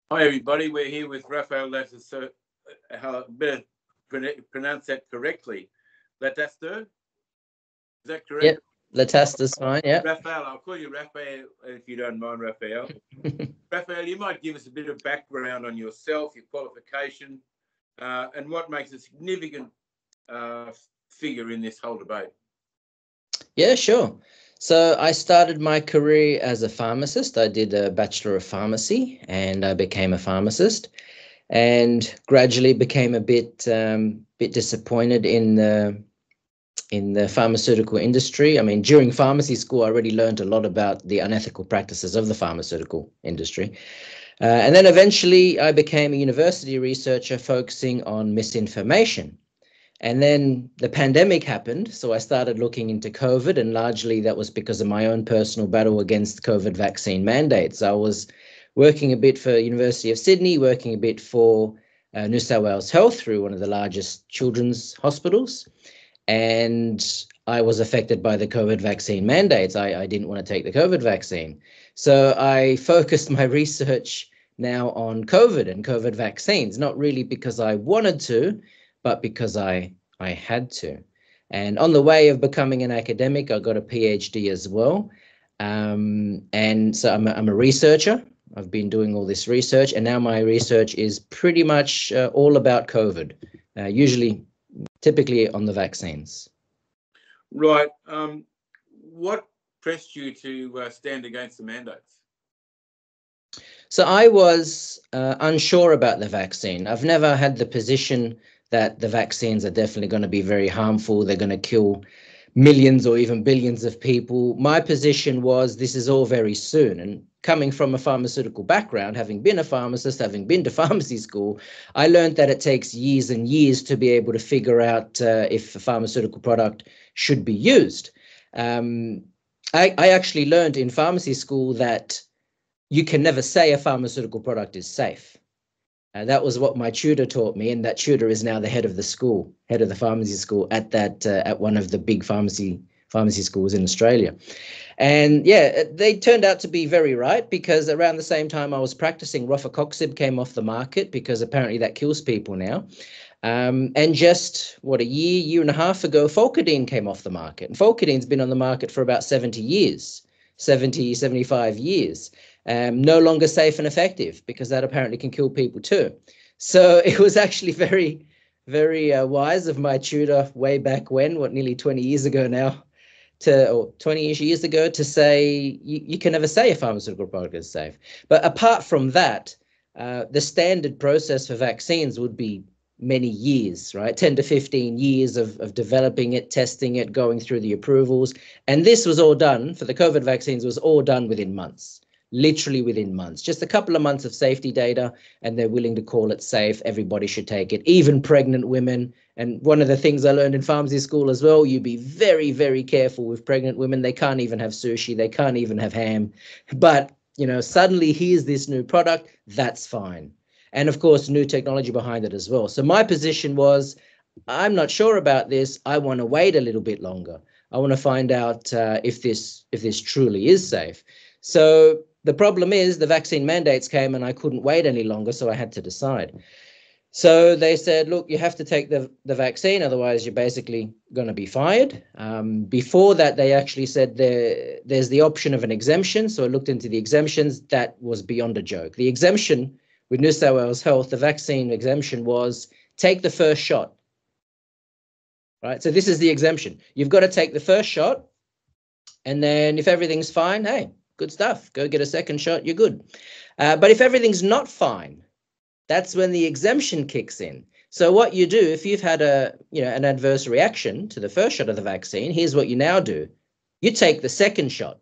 Hi everybody, we're here with Raphael. Better pronounce that correctly. Lataster, is that correct? Yep, Lataster's fine. Yeah. Raphael, I'll call you Raphael if you don't mind, Raphael. Raphael, you might give us a bit of background on yourself, your qualification, and what makes a significant figure in this whole debate. Yeah, sure. So I started my career as a pharmacist. I did a Bachelor of Pharmacy and I became a pharmacist, and gradually became a bit disappointed in the pharmaceutical industry. I mean, during pharmacy school, I already learned a lot about the unethical practices of the pharmaceutical industry. And then eventually I became a university researcher focusing on misinformation. And then the pandemic happened, so I started looking into COVID, and largely that was because of my own personal battle against COVID vaccine mandates. I was working a bit for University of Sydney, working a bit for New South Wales Health through one of the largest children's hospitals, and I was affected by the COVID vaccine mandates. I didn't want to take the COVID vaccine. So I focused my research now on COVID and COVID vaccines, not really because I wanted to, but because I had to. And on the way of becoming an academic, I got a PhD as well. And so I'm a researcher. I've been doing all this research, and now my research is pretty much all about COVID, typically on the vaccines. Right. What pressed you to stand against the mandates? So I was unsure about the vaccine. I've never had the position that the vaccines are definitely going to be very harmful. They're going to kill millions or even billions of people. My position was this is all very soon. And coming from a pharmaceutical background, having been a pharmacist, having been to pharmacy school, I learned that it takes years and years to be able to figure out if a pharmaceutical product should be used. I actually learned in pharmacy school that you can never say a pharmaceutical product is safe. That was what my tutor taught me, and that tutor is now the head of the school, head of the pharmacy school at one of the big pharmacy schools in Australia. And yeah, they turned out to be very right, because around the same time I was practicing, rofecoxib came off the market because apparently that kills people now. And just a year and a half ago, Folcadine came off the market. And Folcadine's been on the market for about 75 years. No longer safe and effective, because that apparently can kill people too. So it was actually very, very wise of my tutor way back when, nearly 20 years ago now, or 20-ish years ago, to say you can never say a pharmaceutical product is safe. But apart from that, the standard process for vaccines would be many years, right? 10 to 15 years of developing it, testing it, going through the approvals. And this was all done for the COVID vaccines, was all done within months. Literally within months, just a couple of months of safety data, and they're willing to call it safe. Everybody should take it, even pregnant women. And one of the things I learned in pharmacy school as well, you be very, very careful with pregnant women. They can't even have sushi. They can't even have ham. But, suddenly here's this new product. That's fine. And of course, new technology behind it as well. So my position was, I'm not sure about this. I want to wait a little bit longer. I want to find out if this truly is safe. So the problem is the vaccine mandates came and I couldn't wait any longer, so I had to decide. So they said, look, you have to take the vaccine, otherwise you're basically going to be fired. Before that, they actually said there's the option of an exemption. So I looked into the exemptions. That was beyond a joke. The exemption with New South Wales Health, the vaccine exemption was take the first shot. Right? So this is the exemption. You've got to take the first shot, and then if everything's fine, hey, good stuff. Go get a second shot. You're good. But if everything's not fine, that's when the exemption kicks in. So what you do, if you've had an adverse reaction to the first shot of the vaccine, here's what you now do. You take the second shot,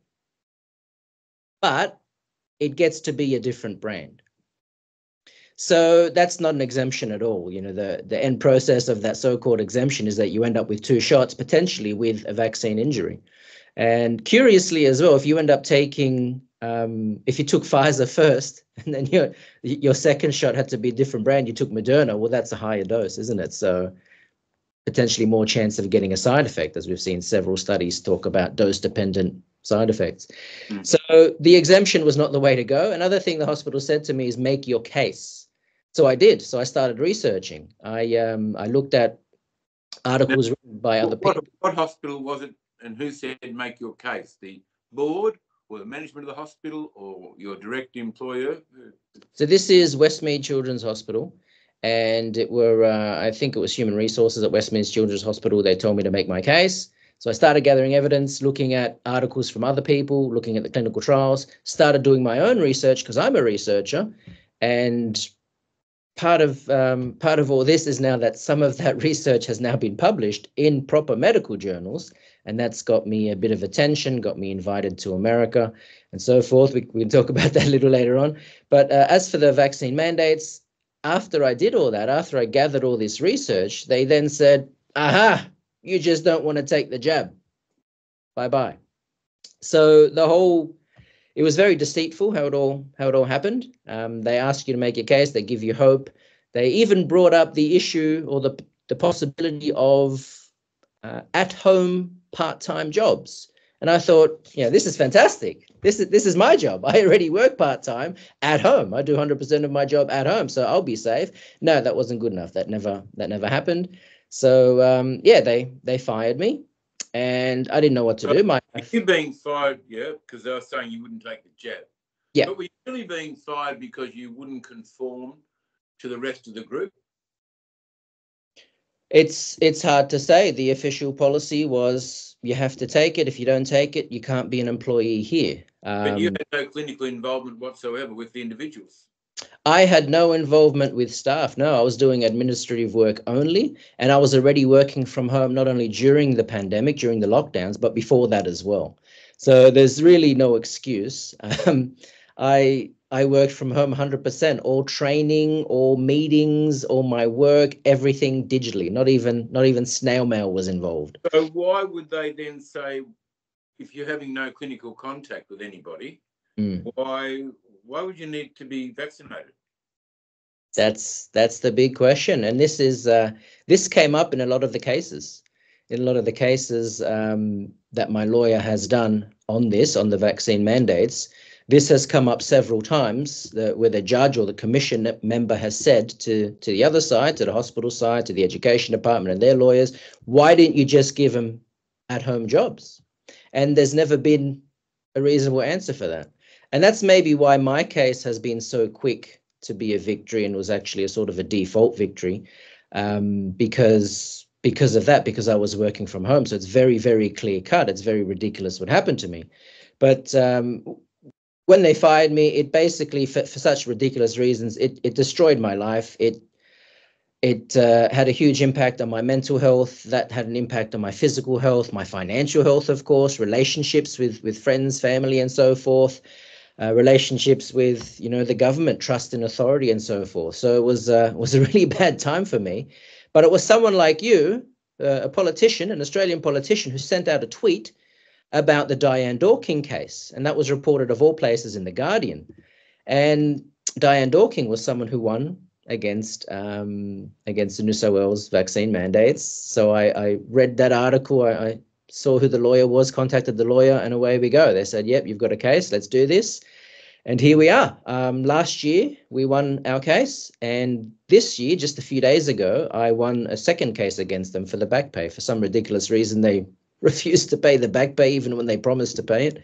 but it gets to be a different brand. So that's not an exemption at all. The end process of that so-called exemption is that you end up with two shots, potentially with a vaccine injury. And curiously as well, if you end up taking, if you took Pfizer first and then your second shot had to be a different brand, you took Moderna, well, that's a higher dose, isn't it? So potentially more chance of getting a side effect, as we've seen several studies talk about dose-dependent side effects. Mm. So the exemption was not the way to go. Another thing the hospital said to me is make your case. So I did. So I started researching. I looked at articles written by other people. What hospital was it, and who said make your case? The board or the management of the hospital or your direct employer? So this is Westmead Children's Hospital, and it were I think it was Human Resources at Westmead Children's Hospital. They told me to make my case. So I started gathering evidence, looking at articles from other people, looking at the clinical trials, started doing my own research because I'm a researcher. And part of all this is now that some of that research has now been published in proper medical journals. And that's got me a bit of attention, got me invited to America and so forth. We can talk about that a little later on. But as for the vaccine mandates, after I did all that, after I gathered all this research, they then said, aha, you just don't want to take the jab. Bye-bye. So it was very deceitful how it all happened. They ask you to make your case. They give you hope. They even brought up the issue or the possibility of at-home part-time jobs. And I thought, this is fantastic. This is my job. I already work part-time at home. I do 100% of my job at home, so I'll be safe. No, that wasn't good enough. That never happened. So they fired me, and I didn't know what to do. You're being fired, because they were saying you wouldn't take the jab. Yeah. But were you really being fired because you wouldn't conform to the rest of the group? It's hard to say. The official policy was you have to take it. If you don't take it, you can't be an employee here. But you had no clinical involvement whatsoever with the individuals. I had no involvement with staff. No, I was doing administrative work only. And I was already working from home, not only during the pandemic, during the lockdowns, but before that as well. So there's really no excuse. I worked from home 100%, all training, all meetings, all my work, everything digitally. Not even snail mail was involved. So why would they then say, if you're having no clinical contact with anybody, why would you need to be vaccinated? That's the big question, and this came up in a lot of the cases. In a lot of the cases that my lawyer has done on the vaccine mandates, this has come up several times where the judge or the commission member has said to the other side, to the hospital side, to the education department and their lawyers, why didn't you just give them at-home jobs? And there's never been a reasonable answer for that. And that's maybe why my case has been so quick to be a victory and was actually a sort of a default victory, because of that, because I was working from home. So it's very, very clear cut. It's very ridiculous what happened to me. But when they fired me, it basically, for such ridiculous reasons, it destroyed my life. It had a huge impact on my mental health. That had an impact on my physical health, my financial health, of course, relationships with friends, family, and so forth, relationships with, the government, trust in authority, and so forth. So it was a really bad time for me. But it was someone like you, a politician, an Australian politician, who sent out a tweet about the Diane Dorking case, and that was reported of all places in The Guardian. And Diane Dorking was someone who won against the New South Wales vaccine mandates. So I read that article, I saw who the lawyer was, contacted the lawyer, and away we go. They said, yep, you've got a case, let's do this. And here we are. Last year, we won our case. And this year, just a few days ago, I won a second case against them for the back pay. For some ridiculous reason, they refused to pay the back pay, even when they promised to pay it.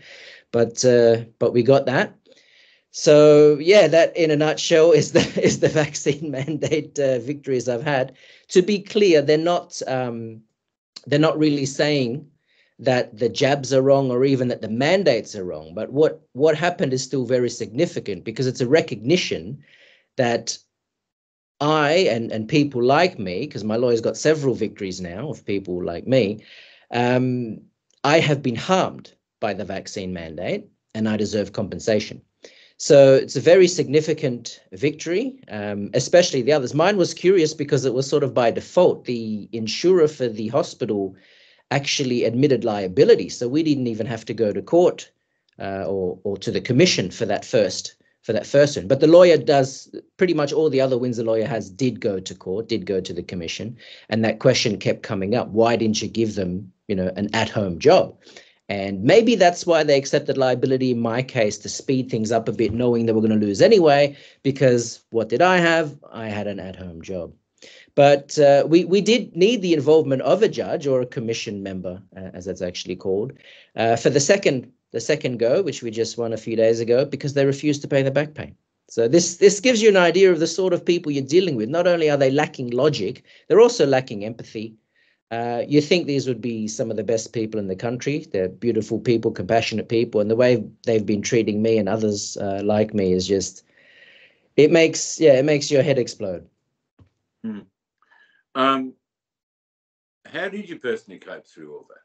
But we got that. So, yeah, that in a nutshell is the vaccine mandate victories I've had. To be clear, they're not really saying that the jabs are wrong or even that the mandates are wrong. But what happened is still very significant, because it's a recognition that I and people like me, because my lawyer's got several victories now of people like me, I have been harmed by the vaccine mandate and I deserve compensation. So it's a very significant victory, especially the others. Mine was curious because it was sort of by default. The insurer for the hospital actually admitted liability. So we didn't even have to go to court or to the commission for that first one. But the lawyer does, pretty much all the other wins the lawyer has did go to court, did go to the commission. And that question kept coming up. Why didn't you give them, an at-home job? And maybe that's why they accepted liability in my case, to speed things up a bit, knowing they were going to lose anyway, because what did I have? I had an at-home job. But we did need the involvement of a judge or a commission member, as that's actually called, for the second go, which we just won a few days ago, because they refused to pay the back pay. So this gives you an idea of the sort of people you're dealing with. Not only are they lacking logic, they're also lacking empathy. You think these would be some of the best people in the country. They're beautiful people, compassionate people, and the way they've been treating me and others like me is just, it makes your head explode. Mm. How did you personally cope through all that?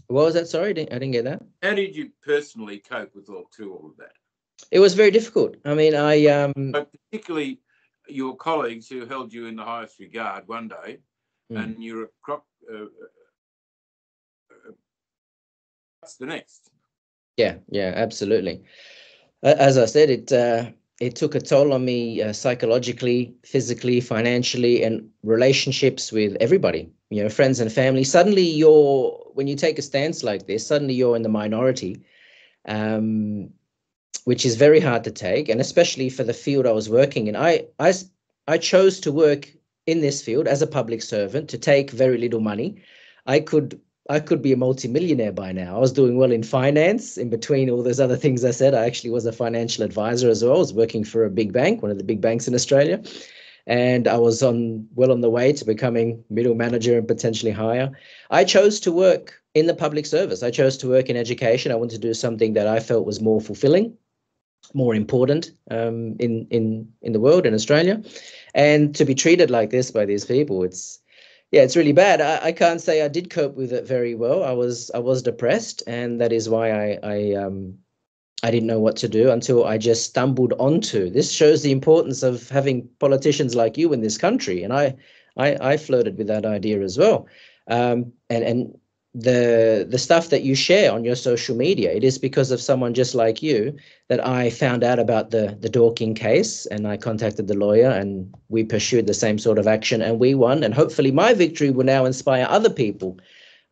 What was that? Sorry, I didn't get that. How did you personally cope through all of that? It was very difficult. I mean, but particularly your colleagues who held you in the highest regard one day, and you're a crop. What's the next? Yeah, absolutely. As I said, it took a toll on me psychologically, physically, financially, and relationships with everybody, friends and family. Suddenly when you take a stance like this, suddenly you're in the minority, which is very hard to take, and especially for the field I was working in. I chose to work in this field as a public servant to take very little money. I could be a multimillionaire by now. I was doing well in finance. In between all those other things I said, I actually was a financial advisor as well. I was working for a big bank, one of the big banks in Australia. And I was well on the way to becoming middle manager and potentially higher. I chose to work in the public service. I chose to work in education. I wanted to do something that I felt was more fulfilling, more important in the world, in Australia. And to be treated like this by these people, it's really bad. I can't say I did cope with it very well. I was depressed, and that is why I didn't know what to do until I just stumbled onto this. Shows the importance of having politicians like you in this country, and I flirted with that idea as well. And the stuff that you share on your social media, it is because of someone just like you that I found out about the Dorking case, and I contacted the lawyer, and we pursued the same sort of action, and we won. And hopefully my victory will now inspire other people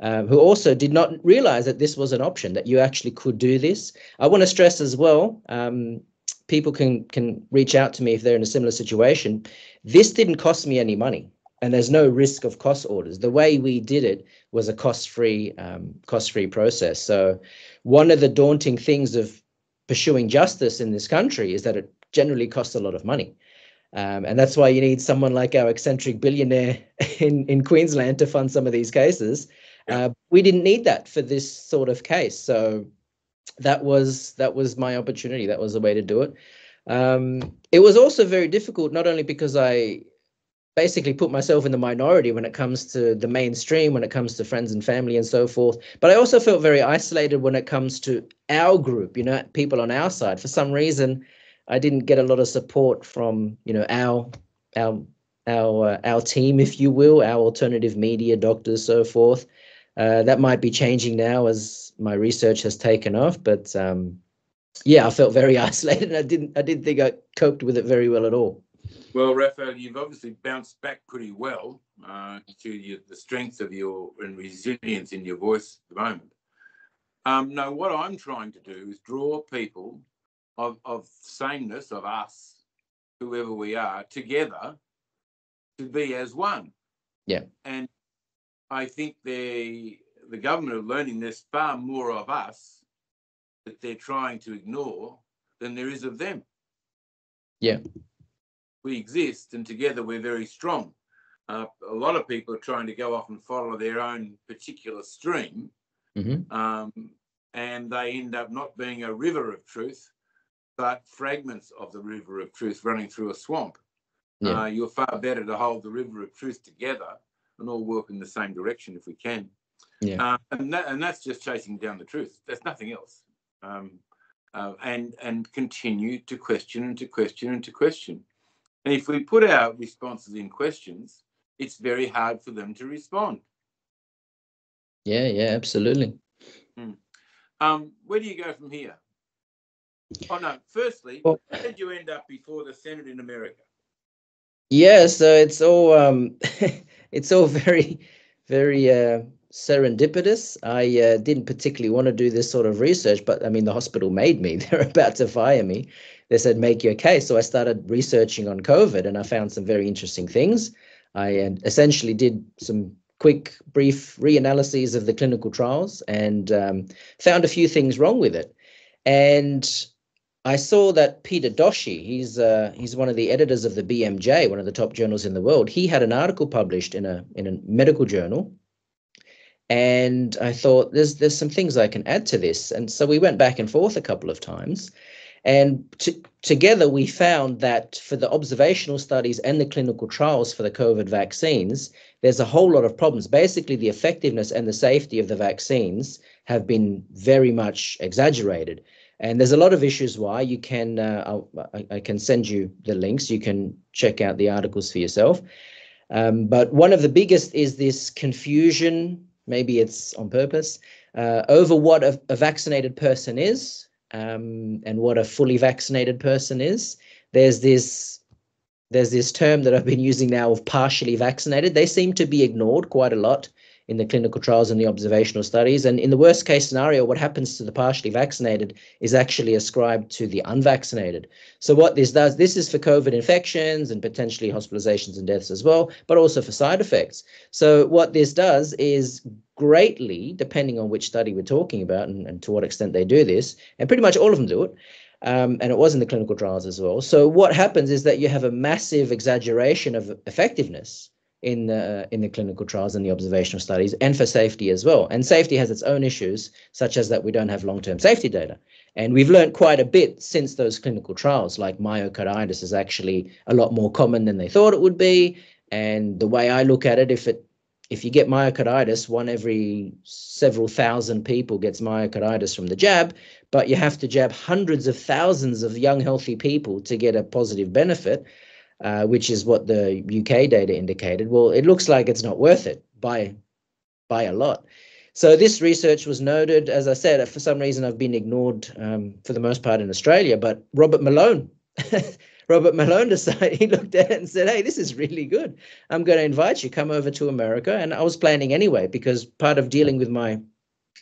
who also did not realize that this was an option, that you actually could do this. I want to stress as well, people can reach out to me if they're in a similar situation. This didn't cost me any money, and there's no risk of cost orders. The way we did it was a cost-free process. So one of the daunting things of pursuing justice in this country is that it generally costs a lot of money. And that's why you need someone like our eccentric billionaire in Queensland to fund some of these cases. We didn't need that for this sort of case. So that was my opportunity. That was the way to do it. It was also very difficult, not only because I basically put myself in the minority when it comes to the mainstream, when it comes to friends and family and so forth, but I also felt very isolated when it comes to our group, people on our side. For some reason, I didn't get a lot of support from, our team, if you will, our alternative media, doctors, so forth. That might be changing now as my research has taken off, but I felt very isolated, and I didn't think I coped with it very well at all. Well, Raphael, you've obviously bounced back pretty well to the strength of and resilience in your voice at the moment. Now, what I'm trying to do is draw people of sameness, of us, whoever we are, together to be as one. Yeah. And I think the government are learning there's far more of us that they're trying to ignore than there is of them. Yeah. We exist, and together we're very strong. A lot of people are trying to go off and follow their own particular stream, and they end up not being a river of truth, but fragments of the river of truth running through a swamp. Yeah. You're far better to hold the river of truth together and all work in the same direction if we can. Yeah. And that's just chasing down the truth. There's nothing else. And continue to question and to question and to question. And if we put our responses in questions, it's very hard for them to respond. Yeah, absolutely. Where do you go from here? Oh, no, firstly, how did you end up before the Senate in America? Yeah, so it's all very, very serendipitous. I didn't particularly want to do this sort of research, but I mean, the hospital made me. They're about to fire me. They said, make your case. So I started researching on COVID, and I found some very interesting things. I essentially did some quick, brief reanalyses of the clinical trials and found a few things wrong with it. And I saw that Peter Doshi, he's one of the editors of the BMJ, one of the top journals in the world. He had an article published in a medical journal, and I thought there's some things I can add to this. And so we went back and forth a couple of times, and together we found that for the observational studies and the clinical trials for the COVID vaccines, there's a whole lot of problems. Basically, the effectiveness and the safety of the vaccines have been very much exaggerated. And there's a lot of issues why. You can, I can send you the links. You can check out the articles for yourself. But one of the biggest is this confusion, maybe it's on purpose, over what a vaccinated person is and what a fully vaccinated person is. There's this term that I've been using now of partially vaccinated. They seem to be ignored quite a lot in the clinical trials and the observational studies. And in the worst case scenario, what happens to the partially vaccinated is actually ascribed to the unvaccinated. So what this does, this is for COVID infections and potentially hospitalizations and deaths as well, but also for side effects. So what this does is greatly, depending on which study we're talking about and to what extent they do this, and pretty much all of them do it, and it was in the clinical trials as well. So what happens is that you have a massive exaggeration of effectiveness in the clinical trials and the observational studies, and for safety as well. And safety has its own issues, such as that we don't have long-term safety data. And we've learned quite a bit since those clinical trials, like myocarditis is actually a lot more common than they thought it would be. And the way I look at it, if you get myocarditis, one every several thousand people gets myocarditis from the jab, but you have to jab hundreds of thousands of young, healthy people to get a positive benefit, which is what the UK data indicated. Well, it looks like it's not worth it by a lot. So this research was noted. As I said, for some reason I've been ignored for the most part in Australia, but Robert Malone, decided, he looked at it and said, hey, this is really good. I'm going to invite you, come over to America. And I was planning anyway, because part of dealing with my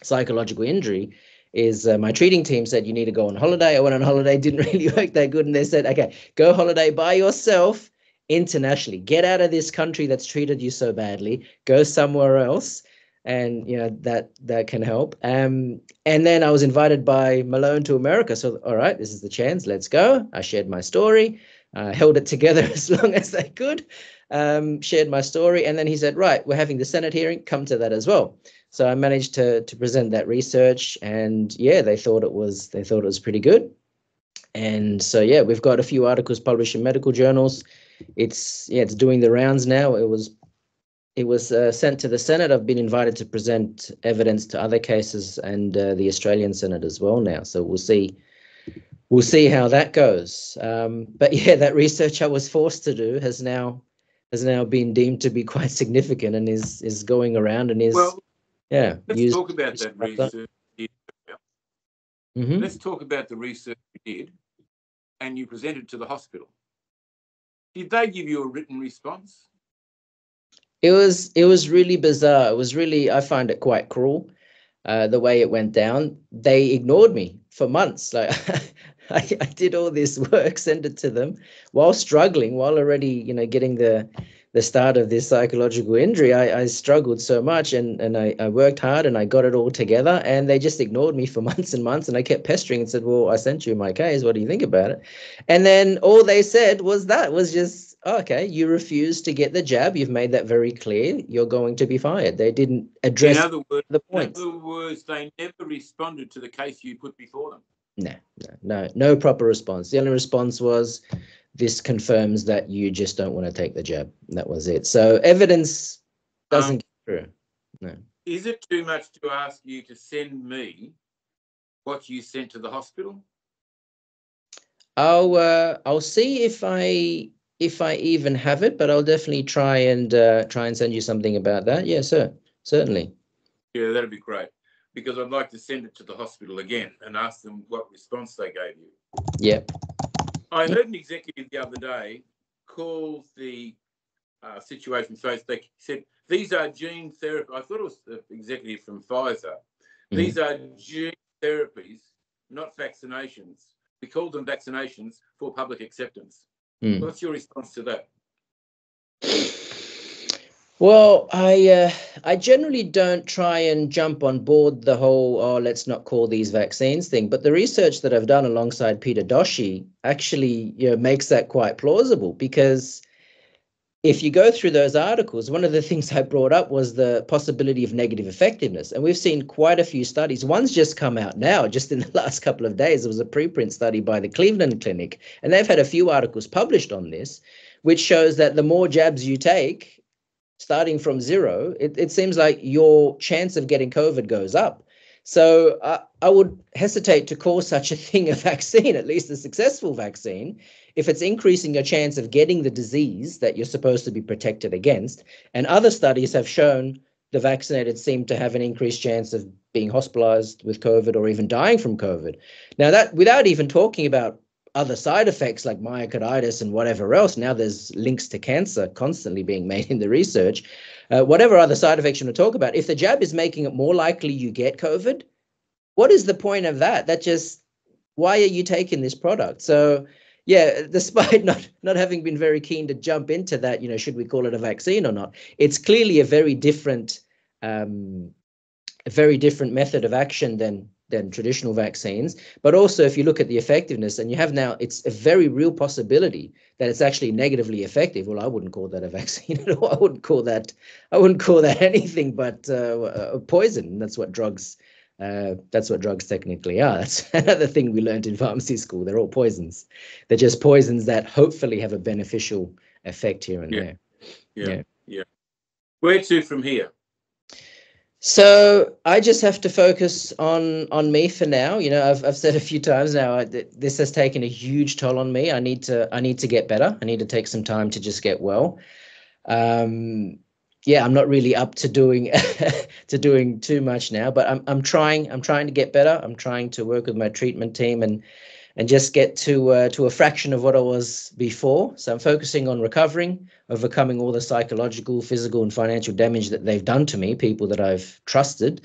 psychological injury is my treating team said, you need to go on holiday. I went on holiday, didn't really work that good. And they said, okay, go holiday by yourself internationally. Get out of this country that's treated you so badly. Go somewhere else. And, you know, that can help. And then I was invited by Malone to America. So, all right, this is the chance. Let's go. I shared my story, held it together as long as I could, shared my story. And then he said, right, we're having the Senate hearing. Come to that as well. So I managed to present that research, and yeah, they thought it was pretty good. And so yeah, we've got a few articles published in medical journals. It's doing the rounds now. It was sent to the Senate. I've been invited to present evidence to other cases and the Australian Senate as well now. So we'll see how that goes. But yeah, that research I was forced to do has now been deemed to be quite significant and is going around and is. Well, yeah. Let's talk about that research. Mm-hmm. Let's talk about the research you did and you presented to the hospital. Did they give you a written response? It was really bizarre. It was really, I find it quite cruel, the way it went down. They ignored me for months. Like I did all this work, sent it to them while struggling, while already, getting the start of this psychological injury. I struggled so much and I worked hard and I got it all together, and they just ignored me for months and months. And I kept pestering and said, well, I sent you my case. What do you think about it? And then all they said was just, oh, okay, you refused to get the jab. You've made that very clear. You're going to be fired. They didn't address the points. In other words, they never responded to the case you put before them. No proper response. The only response was, this confirms that you just don't want to take the jab. That was it. So evidence doesn't get through. No. Is it too much to ask you to send me what you sent to the hospital? I'll see if I even have it, but I'll definitely try and send you something about that. Yeah, sir. Certainly. Yeah, that'd be great, because I'd like to send it to the hospital again and ask them what response they gave you. Yep. I heard an executive the other day call the situation. So they said, These are gene therapy. I thought it was the executive from Pfizer. These are gene therapies, not vaccinations. We call them vaccinations for public acceptance. What's your response to that? Well, I generally don't try and jump on board the whole, oh, let's not call these vaccines thing. But the research that I've done alongside Peter Doshi actually, makes that quite plausible, because if you go through those articles, one of the things I brought up was the possibility of negative effectiveness. And we've seen quite a few studies. One's just come out now, just in the last couple of days. There was a preprint study by the Cleveland Clinic, and they've had a few articles published on this, which shows that the more jabs you take, starting from zero, it seems like your chance of getting COVID goes up. So I would hesitate to call such a thing a vaccine, at least a successful vaccine, if it's increasing your chance of getting the disease that you're supposed to be protected against. And other studies have shown the vaccinated seem to have an increased chance of being hospitalized with COVID or even dying from COVID. Now, that without even talking about other side effects like myocarditis and whatever else. Now there's links to cancer constantly being made in the research. Whatever other side effects you want to talk about, if the jab is making it more likely you get COVID, what is the point of that? Why are you taking this product? So yeah, despite not having been very keen to jump into that, should we call it a vaccine or not? It's clearly a very different method of action than traditional vaccines. But also, if you look at the effectiveness, and you have now, it's a very real possibility that it's actually negatively effective. Well, I wouldn't call that a vaccine at all. I wouldn't call that anything but a poison. That's what drugs technically are. That's another thing we learned in pharmacy school. They're all poisons. They're just poisons that hopefully have a beneficial effect here and there. Yeah. Where to from here? So I just have to focus on me for now. I've said a few times now, this has taken a huge toll on me. I need to get better. I need to take some time to just get well. I'm not really up to doing too much now, but I'm trying to get better. I'm trying to work with my treatment team and just get to a fraction of what I was before. So I'm focusing on recovering, overcoming all the psychological, physical, and financial damage that they've done to me, people that I've trusted.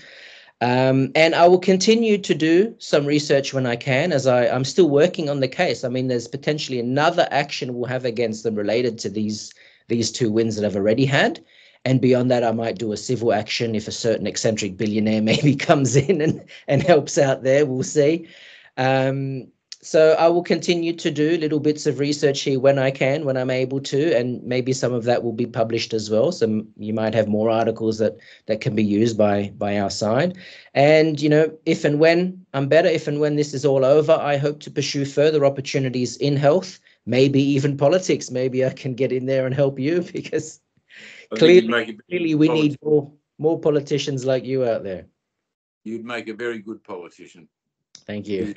And I will continue to do some research when I can, as I'm still working on the case. I mean, there's potentially another action we'll have against them related to these two wins that I've already had. And beyond that, I might do a civil action if a certain eccentric billionaire maybe comes in and helps out there. We'll see. So I will continue to do little bits of research here when I can, when I'm able to, and maybe some of that will be published as well. So you might have more articles that can be used by our side. And, if and when I'm better, if and when this is all over, I hope to pursue further opportunities in health, maybe even politics. Maybe I can get in there and help you, because clearly we need more politicians like you out there. You'd make a very good politician. Thank you.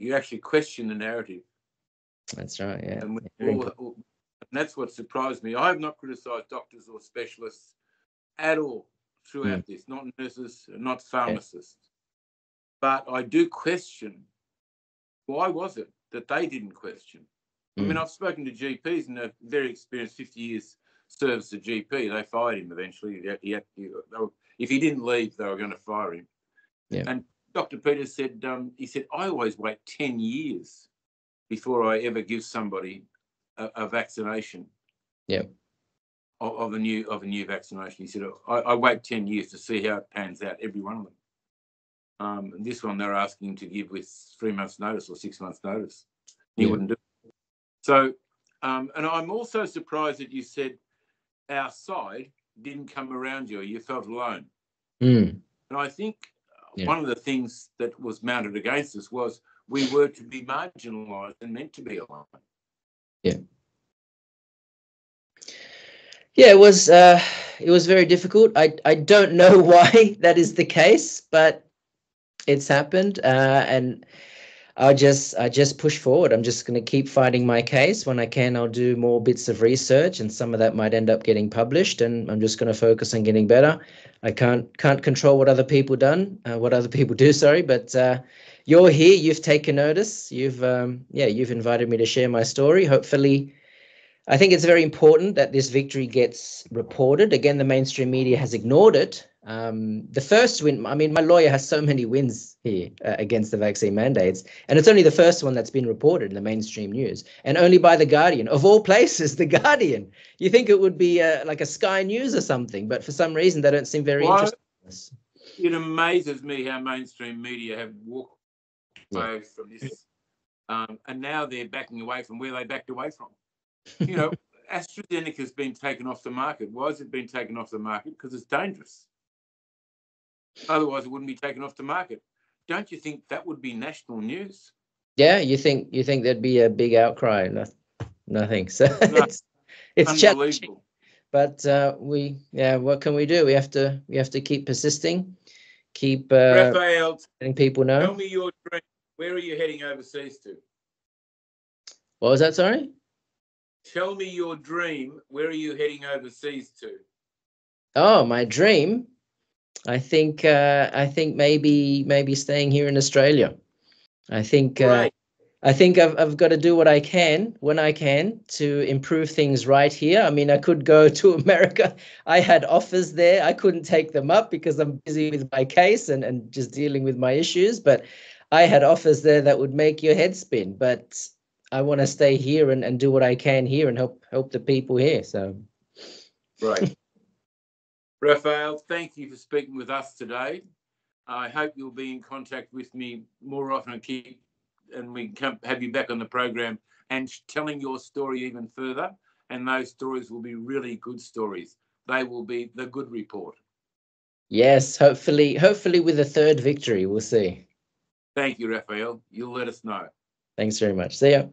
You actually question the narrative. That's right, yeah. And that's what surprised me. I have not criticised doctors or specialists at all throughout this, not nurses, not pharmacists. But I do question, why was it that they didn't question? I mean, I've spoken to GPs, and they're very experienced, 50 years service as GP. They fired him eventually. If he didn't leave, they were going to fire him. Yeah. And Dr. Peters said, I always wait 10 years before I ever give somebody a vaccination. Yeah. Of a new vaccination. He said, I wait 10 years to see how it pans out, every one of them. And this one they're asking to give with 3 months' notice or 6 months' notice. He wouldn't do it. So, and I'm also surprised that you said our side didn't come around you. You felt alone. And I think one of the things that was mounted against us was we were to be marginalised and meant to be alone. Yeah. Yeah, it was very difficult. I don't know why that is the case, but it's happened, and I just push forward. I'm just going to keep fighting my case. When I can, I'll do more bits of research, and some of that might end up getting published. And I'm just going to focus on getting better. I can't control what other people do. Sorry, but you're here. You've taken notice. You've invited me to share my story. Hopefully, I think it's very important that this victory gets reported. Again, the mainstream media has ignored it. The first win, I mean, my lawyer has so many wins here against the vaccine mandates, and it's only the first one that's been reported in the mainstream news, and only by The Guardian. Of all places, The Guardian. You think it would be like a Sky News or something, but for some reason they don't seem very interested in this. It amazes me how mainstream media have walked away from this, and now they're backing away from where they backed away from. You know, AstraZeneca has been taken off the market. Why has it been taken off the market? Because it's dangerous. Otherwise, it wouldn't be taken off the market. Don't you think that would be national news? Yeah, you think there'd be a big outcry? Nothing. So No, it's challenging. unbelievable. But what can we do? We have to keep persisting, keep Raphael, letting people know. tell me your dream. Where are you heading overseas to? What was that? Sorry? Tell me your dream. Where are you heading overseas to? Oh, my dream. I think maybe staying here in Australia. I think I've got to do what I can when I can to improve things right here. I mean, I could go to America. I had offers there. I couldn't take them up because I'm busy with my case and just dealing with my issues. But I had offers there that would make your head spin. But I want to stay here and do what I can here and help the people here. So, right. Raphael, thank you for speaking with us today. I hope you'll be in contact with me more often and we can have you back on the program and telling your story even further. And those stories will be really good stories. They will be the good report. yes, hopefully with a third victory, we'll see. Thank you, Raphael. You'll let us know. Thanks very much. See ya.